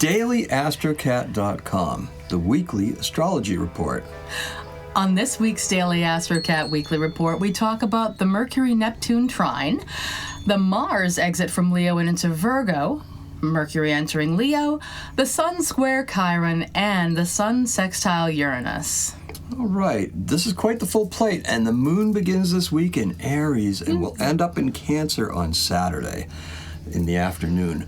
DailyAstrocat.com, the weekly astrology report. On this week's Daily Astrocat Weekly Report, we talk about the Mercury-Neptune trine, the Mars exit from Leo and into Virgo, Mercury entering Leo, the Sun square Chiron, and the Sun sextile Uranus. All right, this is quite the full plate, and the moon begins this week in Aries and will end up in Cancer on Saturday in the afternoon.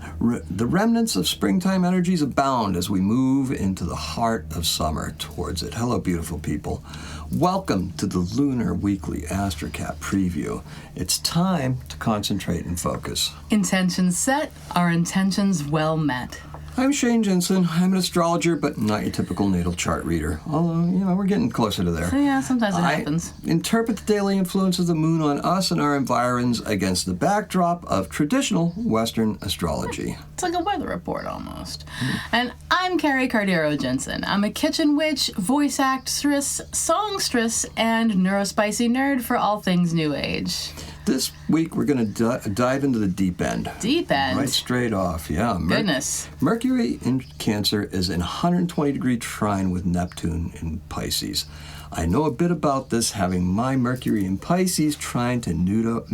The remnants of springtime energies abound as we move into the heart of summer towards it. Hello, beautiful people. Welcome to the Lunar Weekly Astrocat Preview. It's time to concentrate and focus. Intentions set, our intentions well met. I'm Shane Jensen. I'm an astrologer, but not your typical natal chart reader. Although, we're getting closer to there. So yeah, sometimes it happens. I interpret the daily influence of the moon on us and our environs against the backdrop of traditional Western astrology. It's like a weather report almost. And I'm Carrie Jensen. I'm a kitchen witch, voice actress, songstress, and neurospicy nerd for all things New Age. This week, we're going to dive into the deep end. Deep end? Right straight off, yeah. Goodness. Mercury in Cancer is in 120-degree trine with Neptune in Pisces. I know a bit about this, having my Mercury in Pisces trying to Pluto,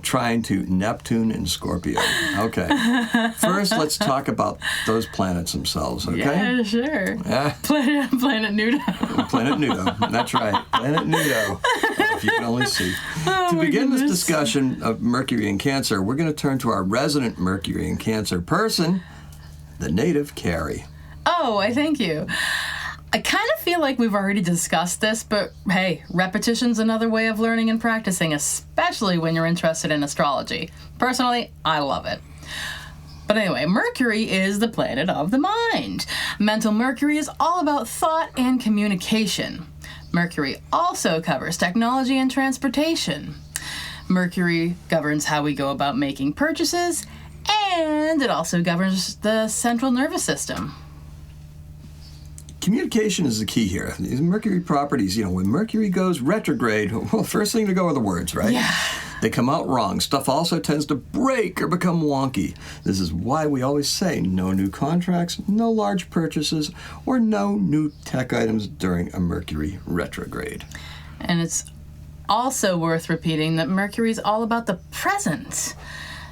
trying to Neptune in Scorpio. Okay. First, let's talk about those planets themselves, okay? Yeah, sure. Yeah. Planet Nudo. Planet Nudo. That's right. Planet Nudo. If you can only see. To begin this discussion of Mercury in Cancer, we're going to turn to our resident Mercury in Cancer person, the native Carrie. Oh, I thank you. I kind of feel like we've already discussed this, but hey, repetition's another way of learning and practicing, especially when you're interested in astrology. Personally, I love it. But anyway, Mercury is the planet of the mind. Mental Mercury is all about thought and communication. Mercury also covers technology and transportation. Mercury governs how we go about making purchases, and it also governs the central nervous system. Communication is the key here. These Mercury properties, when Mercury goes retrograde, well, first thing to go are the words, right? Yeah. They come out wrong. Stuff also tends to break or become wonky. This is why we always say no new contracts, no large purchases, or no new tech items during a Mercury retrograde. And it's also worth repeating that Mercury is all about the present.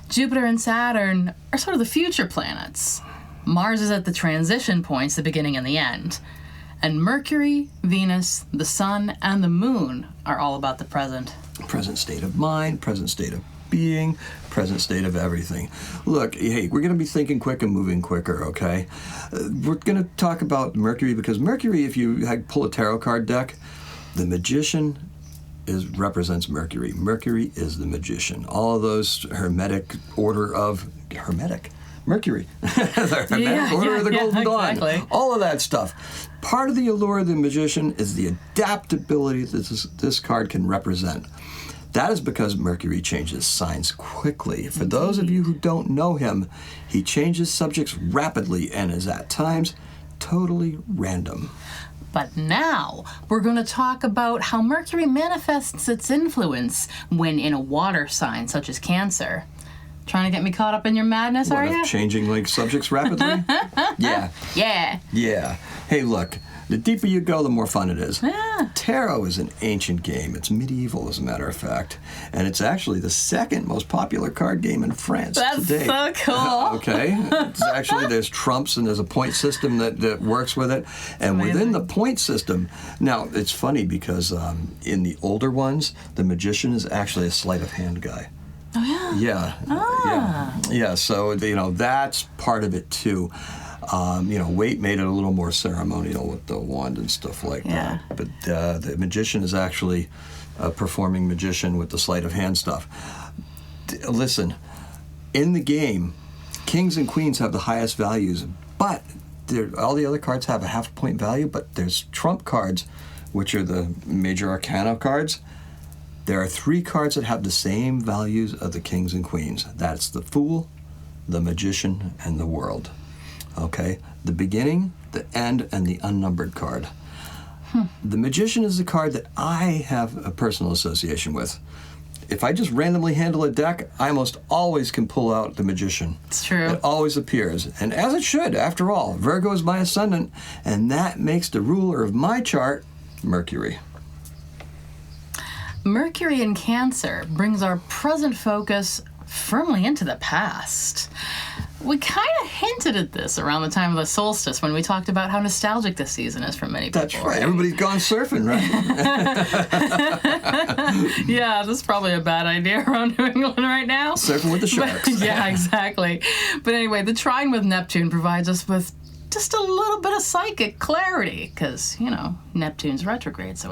Jupiter and Saturn are sort of the future planets. Mars is at the transition points, the beginning and the end. And Mercury, Venus, the Sun, and the Moon are all about the present. Present state of mind, present state of being, present state of everything. Look, hey, we're going to be thinking quick and moving quicker, okay? We're going to talk about Mercury because Mercury, if you pull a tarot card deck, the magician represents Mercury. Mercury is the magician. All of those Hermetic order of... Mercury, the Hermetic Order of the Golden Dawn, exactly. All of that stuff. Part of the allure of the magician is the adaptability that this card can represent. That is because Mercury changes signs quickly. For those of you who don't know him, he changes subjects rapidly and is at times totally random. But now, we're going to talk about how Mercury manifests its influence when in a water sign such as Cancer. Trying to get me caught up in your madness, are you? Changing subjects rapidly? Yeah. Yeah. Hey, look, the deeper you go, the more fun it is. Yeah. Tarot is an ancient game. It's medieval, as a matter of fact. And it's actually the second most popular card game in France That's today. so cool. Okay. It's actually, there's trumps and there's a point system that works with it. And amazing. Within the point system, now, it's funny because in the older ones, the magician is actually a sleight of hand guy. Oh, yeah? Yeah. So, that's part of it, too. Waite made it a little more ceremonial with the wand and stuff like that. But the magician is actually a performing magician with the sleight of hand stuff. Listen, in the game, kings and queens have the highest values, but all the other cards have a half point value, but there's trump cards, which are the major arcana cards. There are 3 cards that have the same values of the kings and queens. That's the Fool, the Magician, and the World. Okay? The beginning, the end, and the unnumbered card. The Magician is the card that I have a personal association with. if I just randomly handle a deck, I almost always can pull out the Magician. It's true. It always appears. And as it should, after all. Virgo is my ascendant, and that makes the ruler of my chart Mercury. Mercury in Cancer brings our present focus firmly into the past. We kind of hinted at this around the time of the solstice when we talked about how nostalgic this season is for many people. That's right. Everybody's gone surfing, right? Yeah, this is probably a bad idea around New England right now. Surfing with the sharks. Yeah, exactly. But anyway, the trine with Neptune provides us with just a little bit of psychic clarity because, Neptune's retrograde, so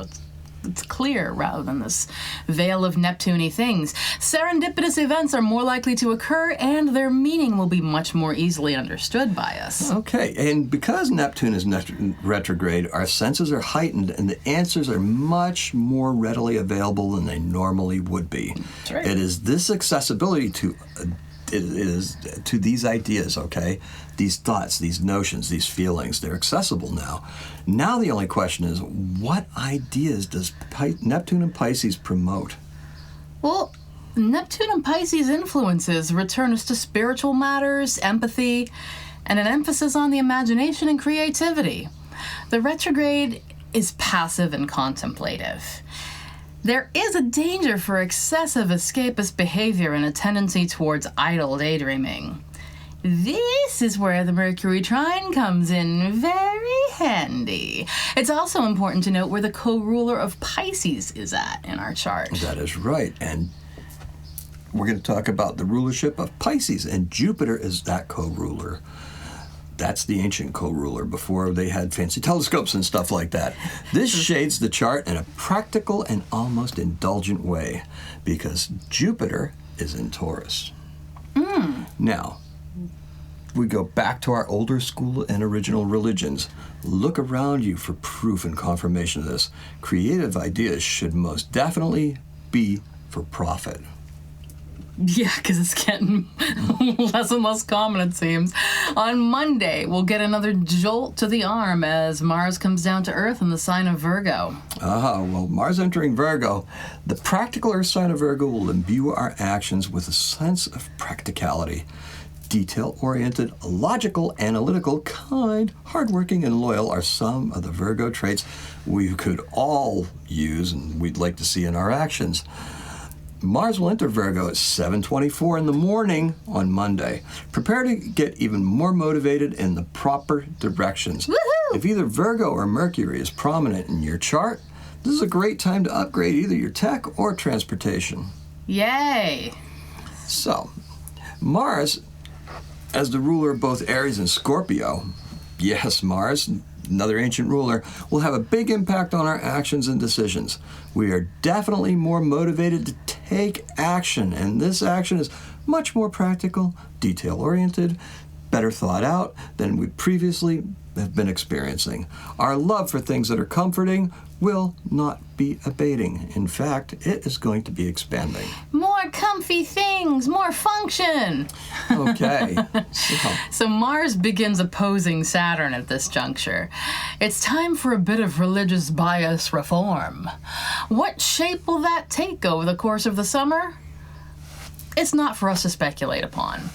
it's clear rather than this veil of Neptune-y things. Serendipitous events are more likely to occur, and their meaning will be much more easily understood by us. Okay, and because Neptune is retrograde, our senses are heightened, and the answers are much more readily available than they normally would be. That's right. It is this accessibility to these ideas, okay? These thoughts, these notions, these feelings, they're accessible now. Now the only question is, what ideas does Neptune and Pisces promote? Well, Neptune and Pisces influences return us to spiritual matters, empathy, and an emphasis on the imagination and creativity. The retrograde is passive and contemplative. There is a danger for excessive escapist behavior and a tendency towards idle daydreaming. This is where the Mercury trine comes in very handy. It's also important to note where the co-ruler of Pisces is at in our chart. That is right, and we're going to talk about the rulership of Pisces, and Jupiter is that co-ruler. That's the ancient co-ruler before they had fancy telescopes and stuff like that. This shades the chart in a practical and almost indulgent way because Jupiter is in Taurus. Now, we go back to our older school and original religions. Look around you for proof and confirmation of this. Creative ideas should most definitely be for profit. Yeah, because it's getting less and less common, it seems. On Monday, we'll get another jolt to the arm as Mars comes down to Earth in the sign of Virgo. Well, Mars entering Virgo, the practical Earth sign of Virgo will imbue our actions with a sense of practicality. Detail-oriented, logical, analytical, kind, hardworking, and loyal are some of the Virgo traits we could all use and we'd like to see in our actions. Mars will enter Virgo at 7:24 in the morning on Monday. Prepare to get even more motivated in the proper directions. Woohoo! If either Virgo or Mercury is prominent in your chart, this is a great time to upgrade either your tech or transportation. Yay! So, Mars, as the ruler of both Aries and Scorpio, yes, Mars, another ancient ruler, will have a big impact on our actions and decisions. We are definitely more motivated to take action, and this action is much more practical, detail-oriented, better thought out than we previously have been experiencing. Our love for things that are comforting will not be abating. In fact, it is going to be expanding. More comfy things, more function. Okay. So Mars begins opposing Saturn at this juncture. It's time for a bit of religious bias reform. What shape will that take over the course of the summer? It's not for us to speculate upon.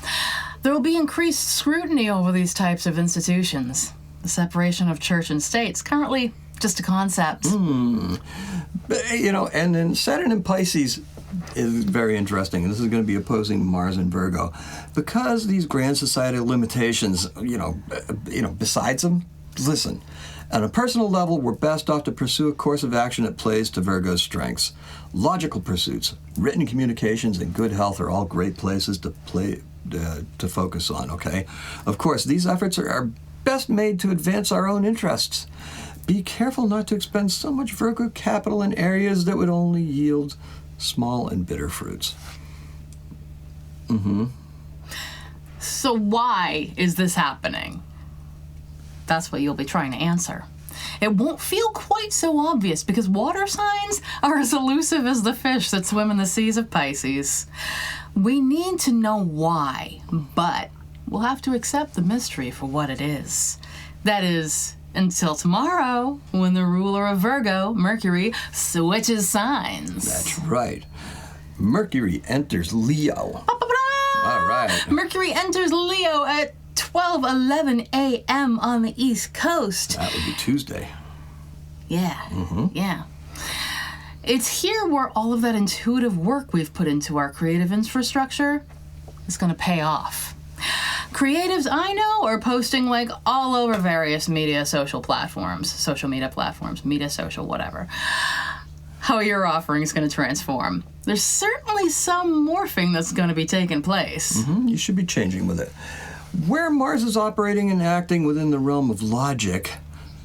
There will be increased scrutiny over these types of institutions. The separation of church and state's currently just a concept. And then Saturn in Pisces is very interesting, and this is going to be opposing Mars and Virgo. Because these grand societal limitations, besides them, listen, on a personal level, we're best off to pursue a course of action that plays to Virgo's strengths. Logical pursuits, written communications, and good health are all great places to focus on, okay? Of course, these efforts are best made to advance our own interests. Be careful not to expend so much Virgo capital in areas that would only yield small and bitter fruits. So why is this happening? That's what you'll be trying to answer. It won't feel quite so obvious because water signs are as elusive as the fish that swim in the seas of Pisces. We need to know why, but we'll have to accept the mystery for what it is. That is, until tomorrow, when the ruler of Virgo, Mercury, switches signs. That's right. Mercury enters Leo. All right. Mercury enters Leo at 12:11 a.m. on the East Coast. That would be Tuesday. Yeah. Yeah. It's here where all of that intuitive work we've put into our creative infrastructure is going to pay off. Creatives I know are posting like all over various media social media platforms, media social, whatever. How your offering is going to transform. There's certainly some morphing that's going to be taking place. You should be changing with it. Where Mars is operating and acting within the realm of logic,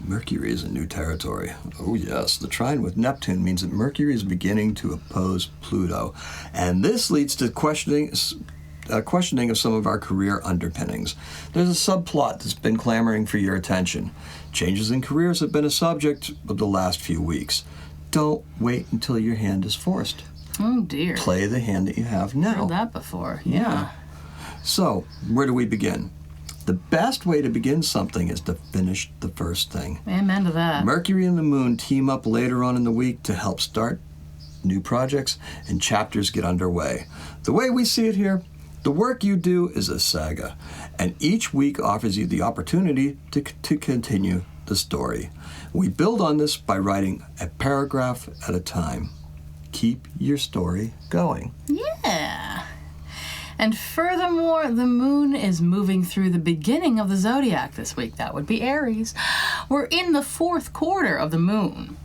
Mercury is in new territory. Oh yes, the trine with Neptune means that Mercury is beginning to oppose Pluto. And this leads to questioning of some of our career underpinnings. There's a subplot that's been clamoring for your attention. Changes in careers have been a subject of the last few weeks. Don't wait until your hand is forced. Oh dear. Play the hand that you have now. Heard that before, yeah. So, where do we begin? The best way to begin something is to finish the first thing. Amen to that. Mercury and the Moon team up later on in the week to help start new projects and chapters get underway. The way we see it here, the work you do is a saga, and each week offers you the opportunity to continue the story. We build on this by writing a paragraph at a time. Keep your story going. Yeah. And furthermore, the moon is moving through the beginning of the zodiac this week. That would be Aries. We're in the 4th quarter of the moon.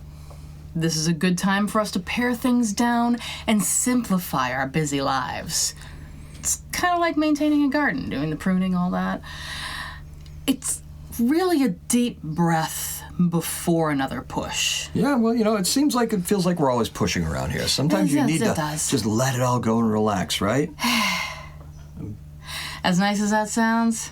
This is a good time for us to pare things down and simplify our busy lives. It's kind of like maintaining a garden, doing the pruning, all that. It's really a deep breath before another push. Yeah, well, it feels like we're always pushing around here. Sometimes you need to just let it all go and relax, right? As nice as that sounds,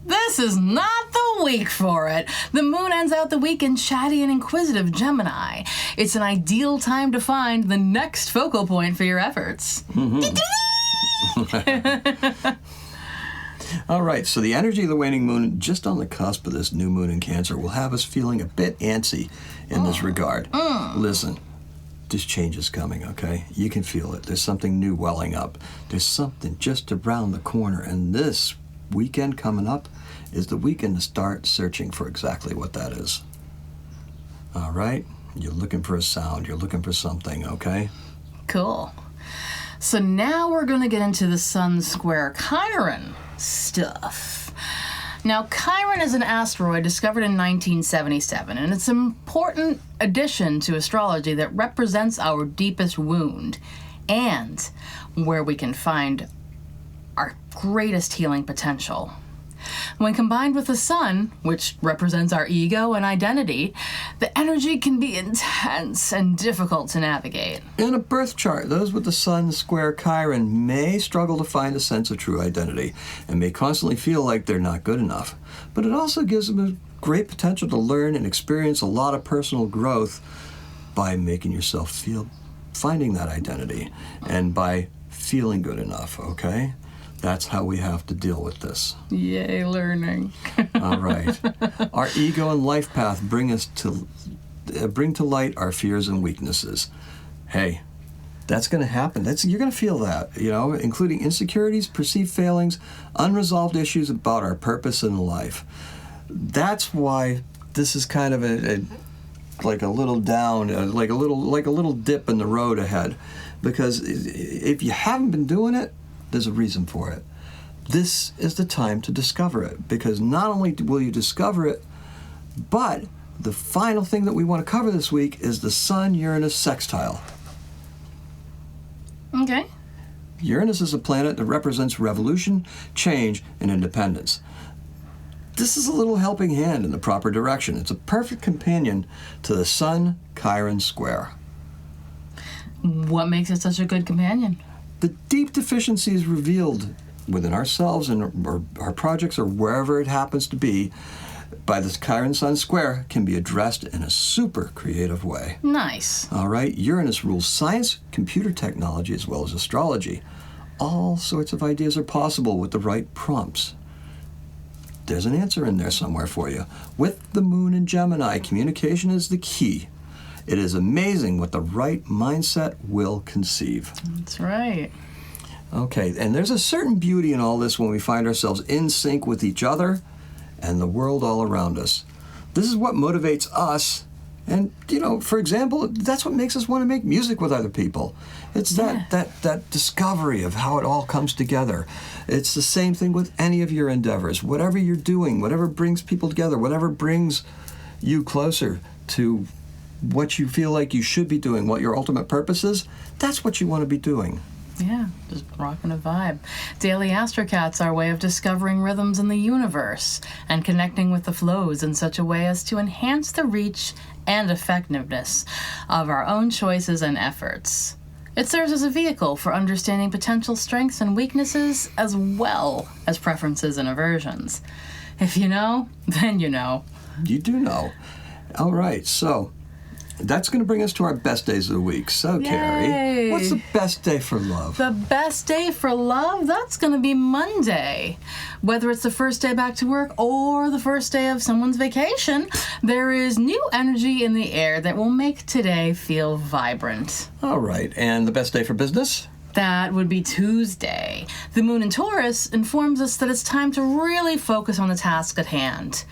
this is not the week for it. The moon ends out the week in chatty and inquisitive Gemini. It's an ideal time to find the next focal point for your efforts. All right, so the energy of the waning moon, just on the cusp of this new moon in Cancer, will have us feeling a bit antsy in this regard. Listen, this change is coming, okay? You can feel it. There's something new welling up. There's something just around the corner, and this weekend coming up is the weekend to start searching for exactly what that is. All right? You're looking for a sound. You're looking for something, okay? Cool. So now we're going to get into the Sun square Chiron stuff. Now, Chiron is an asteroid discovered in 1977, and it's an important addition to astrology that represents our deepest wound and where we can find our greatest healing potential. When combined with the sun, which represents our ego and identity, the energy can be intense and difficult to navigate. In a birth chart, those with the Sun square Chiron may struggle to find a sense of true identity and may constantly feel like they're not good enough. But it also gives them a great potential to learn and experience a lot of personal growth by making yourself finding that identity and by feeling good enough, okay? That's how we have to deal with this. Yay, learning. All right. Our ego and life path bring to light our fears and weaknesses. Hey, that's going to happen. You're going to feel that, including insecurities, perceived failings, unresolved issues about our purpose in life. That's why this is kind of like a little down, like a little dip in the road ahead. Because if you haven't been doing it, there's a reason for it. This is the time to discover it, because not only will you discover it, but the final thing that we want to cover this week is the Sun-Uranus sextile. Okay. Uranus is a planet that represents revolution, change, and independence. This is a little helping hand in the proper direction. It's a perfect companion to the Sun-Chiron square. What makes it such a good companion? The deep deficiencies revealed within ourselves and our projects or wherever it happens to be by the Chiron Sun square can be addressed in a super creative way. Nice. All right, Uranus rules science, computer technology, as well as astrology. All sorts of ideas are possible with the right prompts. There's an answer in there somewhere for you. With the moon in Gemini, communication is the key. It is amazing what the right mindset will conceive. That's right. Okay, and there's a certain beauty in all this when we find ourselves in sync with each other and the world all around us. This is what motivates us. And, for example, that's what makes us want to make music with other people. It's that discovery of how it all comes together. It's the same thing with any of your endeavors. Whatever you're doing, whatever brings people together, whatever brings you closer to what you feel like you should be doing, what your ultimate purpose is, that's what you want to be doing. Yeah, just rocking a vibe. Daily Astrocat's our way of discovering rhythms in the universe and connecting with the flows in such a way as to enhance the reach and effectiveness of our own choices and efforts. It serves as a vehicle for understanding potential strengths and weaknesses as well as preferences and aversions. If you know, then you know. You do know. All right, so that's going to bring us to our best days of the week. So, Yay. Carrie, what's the best day for love? The best day for love? That's going to be Monday. Whether it's the first day back to work or the first day of someone's vacation, there is new energy in the air that will make today feel vibrant. All right, and the best day for business? That would be Tuesday. The moon in Taurus informs us that it's time to really focus on the task at hand.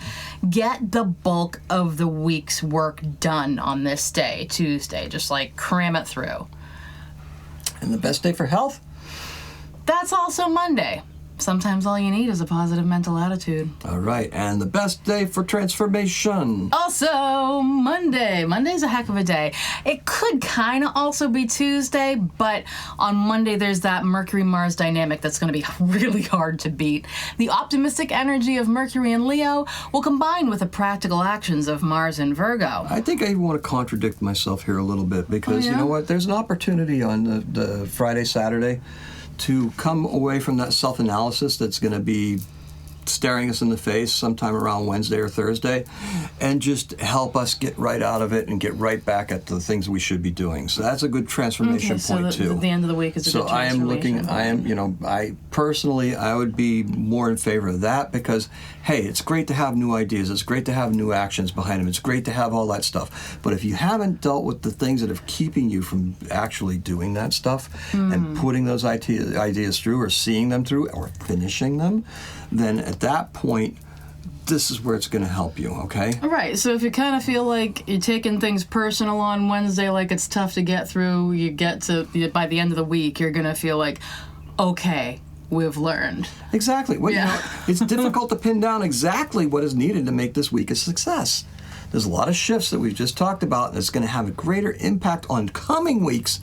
Get the bulk of the week's work done on this day, Tuesday. Just cram it through. And the best day for health? That's also Monday. Sometimes all you need is a positive mental attitude. All right, and the best day for transformation? Also Monday. Monday's a heck of a day. It could kind of also be Tuesday, but on Monday there's that Mercury-Mars dynamic that's going to be really hard to beat. The optimistic energy of Mercury and Leo will combine with the practical actions of Mars and Virgo. I think I even want to contradict myself here a little bit because, you know what, there's an opportunity on the Friday, Saturday to come away from that self-analysis that's going to be staring us in the face sometime around Wednesday or Thursday and just help us get right out of it and get right back at the things we should be doing. So that's a good transformation point too. So the end of the week is a good transformation. I would be more in favor of that because, hey, it's great to have new ideas. It's great to have new actions behind them. It's great to have all that stuff. But if you haven't dealt with the things that are keeping you from actually doing that stuff and putting those ideas through or seeing them through or finishing them, then at that point, this is where it's going to help you, okay? All right, so if you kind of feel like you're taking things personal on Wednesday, like it's tough to get through, you get to, by the end of the week, you're going to feel like, okay, we've learned. Exactly. Well, it's difficult to pin down exactly what is needed to make this week a success. There's a lot of shifts that we've just talked about, and it's going to have a greater impact on coming weeks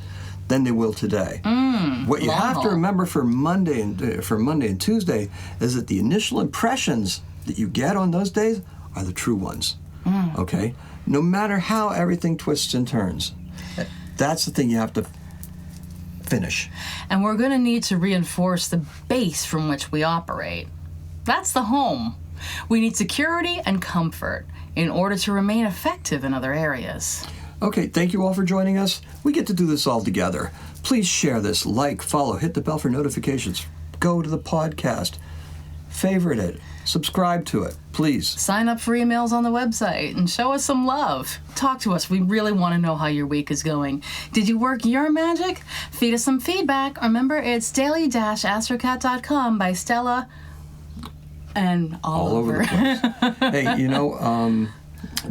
than they will today. What you have to remember for Monday and Tuesday is that the initial impressions that you get on those days are the true ones. Okay? No matter how everything twists and turns. That's the thing you have to finish. And we're going to need to reinforce the base from which we operate. That's the home. We need security and comfort in order to remain effective in other areas. Okay, thank you all for joining us. We get to do this all together. Please share this, like, follow, hit the bell for notifications. Go to the podcast, favorite it, subscribe to it, please. Sign up for emails on the website and show us some love. Talk to us. We really want to know how your week is going. Did you work your magic? Feed us some feedback. Remember, it's daily-astrocat.com by Stella and all over the place. Hey,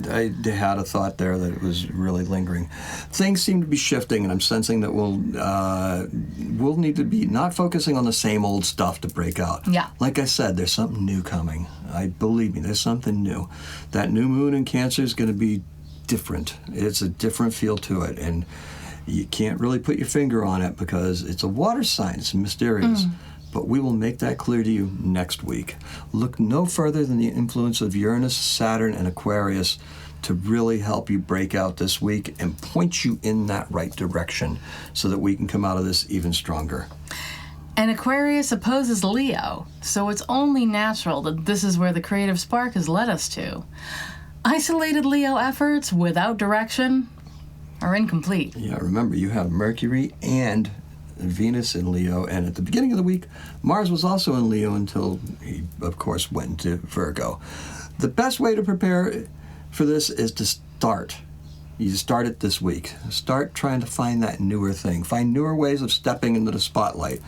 I had a thought there that it was really lingering. Things seem to be shifting, and I'm sensing that we'll need to be not focusing on the same old stuff to break out. Yeah. Like I said, there's something new coming. Believe me, there's something new. That new moon in Cancer is going to be different. It's a different feel to it, and you can't really put your finger on it because it's a water sign. It's mysterious. But we will make that clear to you next week. Look no further than the influence of Uranus, Saturn, and Aquarius to really help you break out this week and point you in that right direction so that we can come out of this even stronger. And Aquarius opposes Leo, so it's only natural that this is where the creative spark has led us to. Isolated Leo efforts without direction are incomplete. Yeah, remember, you have Mercury and Venus in Leo, and at the beginning of the week, Mars was also in Leo until he, of course, went into Virgo. The best way to prepare for this is to start You start it this week. Start trying to find that newer thing. Find newer ways of stepping into the spotlight.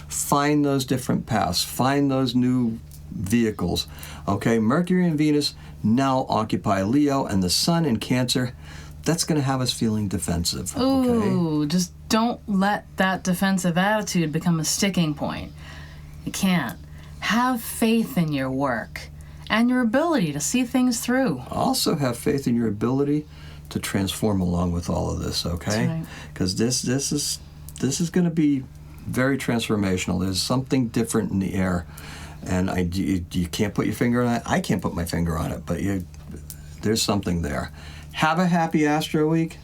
Find those different paths. Find those new vehicles. Okay, Mercury and Venus now occupy Leo, and the Sun in Cancer. That's going to have us feeling defensive. Ooh, just don't let that defensive attitude become a sticking point. You can't. Have faith in your work and your ability to see things through. Also have faith in your ability to transform along with all of this, okay? Because this is going to be very transformational. There's something different in the air, and you can't put your finger on it. I can't put my finger on it, but there's something there. Have a happy Astro Week.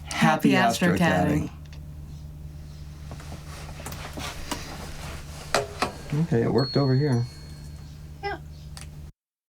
Happy Astrocatting. Okay, it worked over here.